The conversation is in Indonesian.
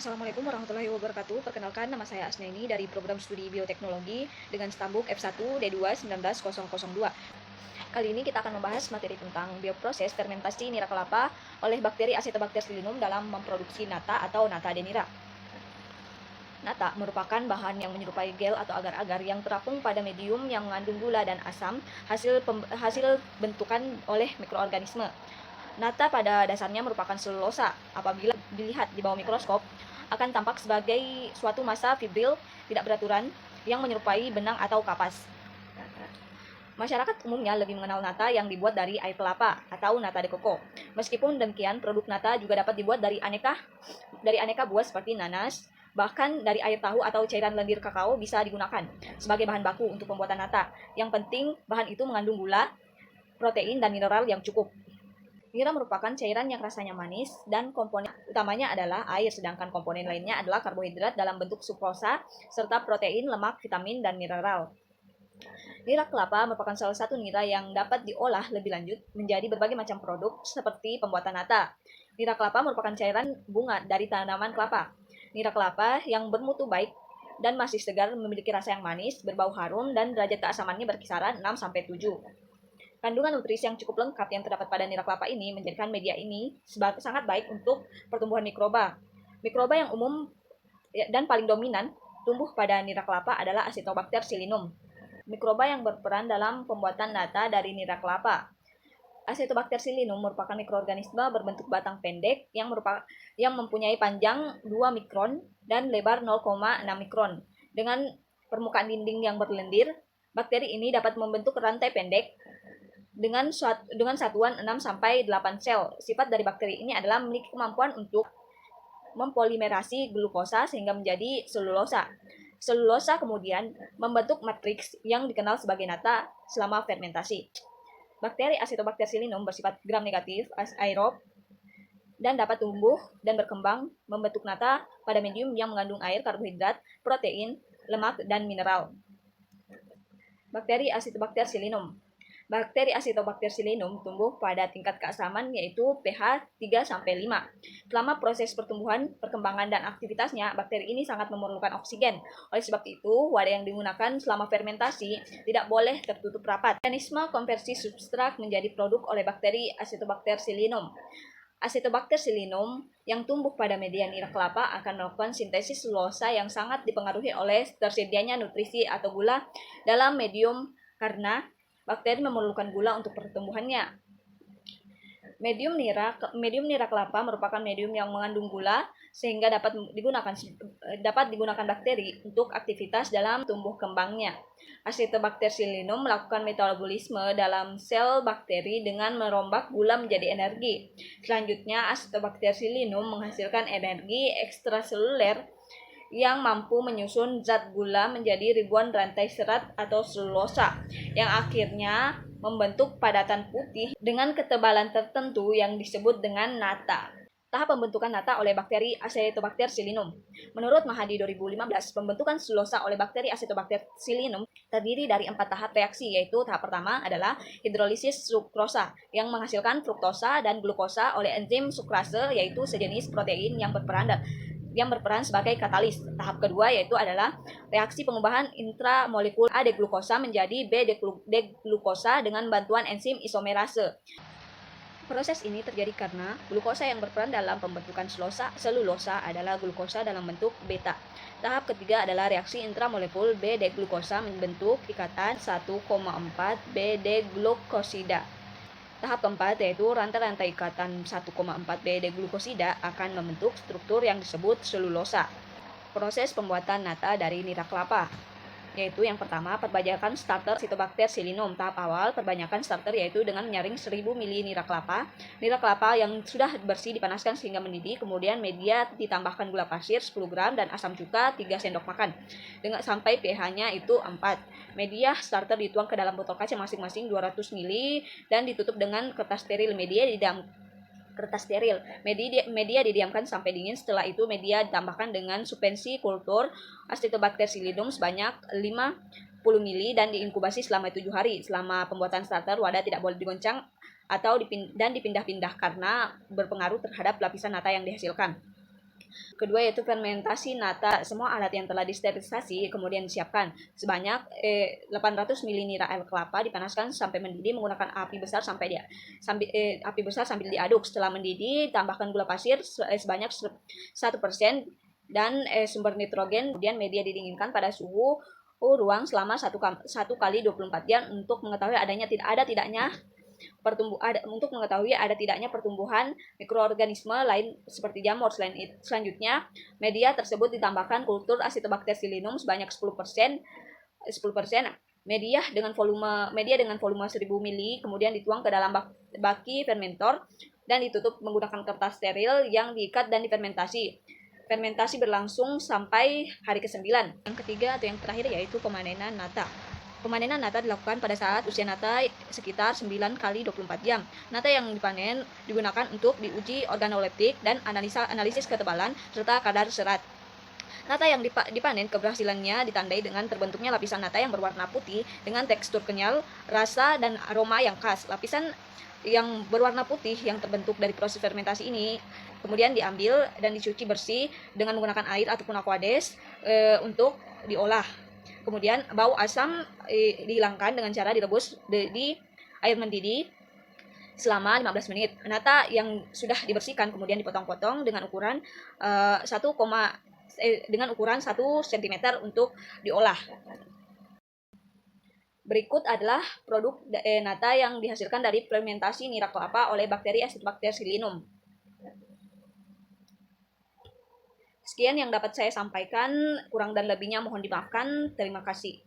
Assalamualaikum warahmatullahi wabarakatuh. Perkenalkan, nama saya Asnaini dari program studi bioteknologi dengan stambuk F1 D2 19002. Kali ini kita akan membahas materi tentang bioproses fermentasi nira kelapa oleh bakteri Acetobacter dalam memproduksi nata atau nata denira. Nata merupakan bahan yang menyerupai gel atau agar-agar yang terapung pada medium yang mengandung gula dan asam hasil bentukan oleh mikroorganisme. Nata pada dasarnya merupakan selulosa. Apabila dilihat di bawah mikroskop, akan tampak sebagai suatu massa fibril tidak beraturan yang menyerupai benang atau kapas. Masyarakat umumnya lebih mengenal nata yang dibuat dari air kelapa atau nata de coco. Meskipun demikian, produk nata juga dapat dibuat dari aneka buah seperti nanas, bahkan dari air tahu atau cairan lendir kakao bisa digunakan sebagai bahan baku untuk pembuatan nata. Yang penting, bahan itu mengandung gula, protein, dan mineral yang cukup. Nira merupakan cairan yang rasanya manis dan komponen utamanya adalah air, sedangkan komponen lainnya adalah karbohidrat dalam bentuk sukrosa serta protein, lemak, vitamin, dan mineral. Nira kelapa merupakan salah satu nira yang dapat diolah lebih lanjut menjadi berbagai macam produk seperti pembuatan nata. Nira kelapa merupakan cairan bunga dari tanaman kelapa. Nira kelapa yang bermutu baik dan masih segar memiliki rasa yang manis, berbau harum, dan derajat keasamannya berkisaran 6-7. Kandungan nutrisi yang cukup lengkap yang terdapat pada nira kelapa ini menjadikan media ini sangat baik untuk pertumbuhan mikroba. Mikroba yang umum dan paling dominan tumbuh pada nira kelapa adalah Acetobacter psilynum. Mikroba yang berperan dalam pembuatan nata dari nira kelapa. Acetobacter psilynum merupakan mikroorganisme berbentuk batang pendek yang mempunyai panjang 2 mikron dan lebar 0,6 mikron. Dengan permukaan dinding yang berlendir, bakteri ini dapat membentuk rantai pendek dengan satuan 6-8 sel. Sifat dari bakteri ini adalah memiliki kemampuan untuk mempolimerasi glukosa sehingga menjadi selulosa. Selulosa kemudian membentuk matriks yang dikenal sebagai nata selama fermentasi. Bakteri Acetobacter psilynum bersifat gram negatif, aerob, dan dapat tumbuh dan berkembang membentuk nata pada medium yang mengandung air, karbohidrat, protein, lemak, dan mineral. Bakteri Acetobacter psilynum. Bakteri Acetobacter psilynum tumbuh pada tingkat keasaman yaitu pH 3-5. Selama proses pertumbuhan, perkembangan, dan aktivitasnya, bakteri ini sangat memerlukan oksigen. Oleh sebab itu, wadah yang digunakan selama fermentasi tidak boleh tertutup rapat. Mekanisme konversi substrat menjadi produk oleh bakteri Acetobacter psilynum. Acetobacter psilynum yang tumbuh pada media nira kelapa akan melakukan sintesis selulosa yang sangat dipengaruhi oleh tersedianya nutrisi atau gula dalam medium karena bakteri memerlukan gula untuk pertumbuhannya. Medium nira kelapa merupakan medium yang mengandung gula sehingga dapat digunakan bakteri untuk aktivitas dalam tumbuh kembangnya. Acetobacter psilynum melakukan metabolisme dalam sel bakteri dengan merombak gula menjadi energi. Selanjutnya, Acetobacter psilynum menghasilkan energi ekstraseluler yang mampu menyusun zat gula menjadi ribuan rantai serat atau selulosa, yang akhirnya membentuk padatan putih dengan ketebalan tertentu yang disebut dengan nata. Tahap pembentukan nata oleh bakteri Acetobacter psilynum. Menurut Mahadi 2015, pembentukan selulosa oleh bakteri Acetobacter psilynum terdiri dari 4 tahap reaksi, yaitu tahap pertama adalah hidrolisis sukrosa yang menghasilkan fruktosa dan glukosa oleh enzim sukrase, yaitu sejenis protein yang berperan sebagai katalis. Tahap kedua yaitu adalah reaksi pengubahan intramolekul A deglukosa menjadi B deglukosa dengan bantuan enzim isomerase. Proses ini terjadi karena glukosa yang berperan dalam pembentukan selulosa adalah glukosa dalam bentuk beta. Tahap ketiga adalah reaksi intramolekul B deglukosa membentuk ikatan 1,4 B deglukosida. Tahap keempat yaitu rantai-rantai ikatan 1,4 B-deglukosida akan membentuk struktur yang disebut selulosa. Proses pembuatan nata dari nira kelapa yaitu yang pertama, perbanyakan starter Acetobacter psilynum. Tahap awal, perbanyakan starter yaitu dengan menyaring 1000 ml nira kelapa. Nira kelapa yang sudah bersih dipanaskan sehingga mendidih, kemudian media ditambahkan gula pasir 10 gram dan asam cuka 3 sendok makan dengan sampai pH-nya itu 4. Media starter dituang ke dalam botol kaca masing-masing 200 ml dan ditutup dengan kertas steril. Media didiamkan sampai dingin. Setelah itu media ditambahkan dengan suspensi kultur Acetobacter psilynum sebanyak 50 ml dan diinkubasi selama 7 hari. Selama pembuatan starter, wadah tidak boleh digoncang dan dipindah-pindah karena berpengaruh terhadap lapisan nata yang dihasilkan. Kedua yaitu fermentasi nata. Semua alat yang telah disterilisasi kemudian disiapkan. Sebanyak 800 ml nira air kelapa dipanaskan sampai mendidih menggunakan api besar sambil diaduk. Setelah mendidih, tambahkan gula pasir sebanyak 1% dan sumber nitrogen. Kemudian media didinginkan pada suhu ruang selama 1 kali 24 jam untuk mengetahui untuk mengetahui ada tidaknya pertumbuhan mikroorganisme lain seperti jamur. Selanjutnya, media tersebut ditambahkan kultur Acetobacter-Sillinum sebanyak 10%, media dengan volume 1000 ml kemudian dituang ke dalam baki fermentor dan ditutup menggunakan kertas steril yang diikat dan difermentasi. Fermentasi berlangsung sampai hari ke-9. Yang ketiga atau yang terakhir yaitu pemanenan nata. Pemanenan nata dilakukan pada saat usia nata sekitar 9 kali 24 jam. Nata yang dipanen digunakan untuk diuji organoleptik dan analisis ketebalan serta kadar serat. Nata yang dipanen keberhasilannya ditandai dengan terbentuknya lapisan nata yang berwarna putih dengan tekstur kenyal, rasa dan aroma yang khas. Lapisan yang berwarna putih yang terbentuk dari proses fermentasi ini kemudian diambil dan dicuci bersih dengan menggunakan air ataupun aquades untuk diolah. Kemudian bau asam dihilangkan dengan cara direbus di air mendidih selama 15 menit. Nata yang sudah dibersihkan kemudian dipotong-potong dengan ukuran 1 cm untuk diolah. Berikut adalah produk nata yang dihasilkan dari fermentasi nira kelapa oleh bakteri Acetobacter-Sillinum. Sekian yang dapat saya sampaikan, kurang dan lebihnya mohon dimaafkan. Terima kasih.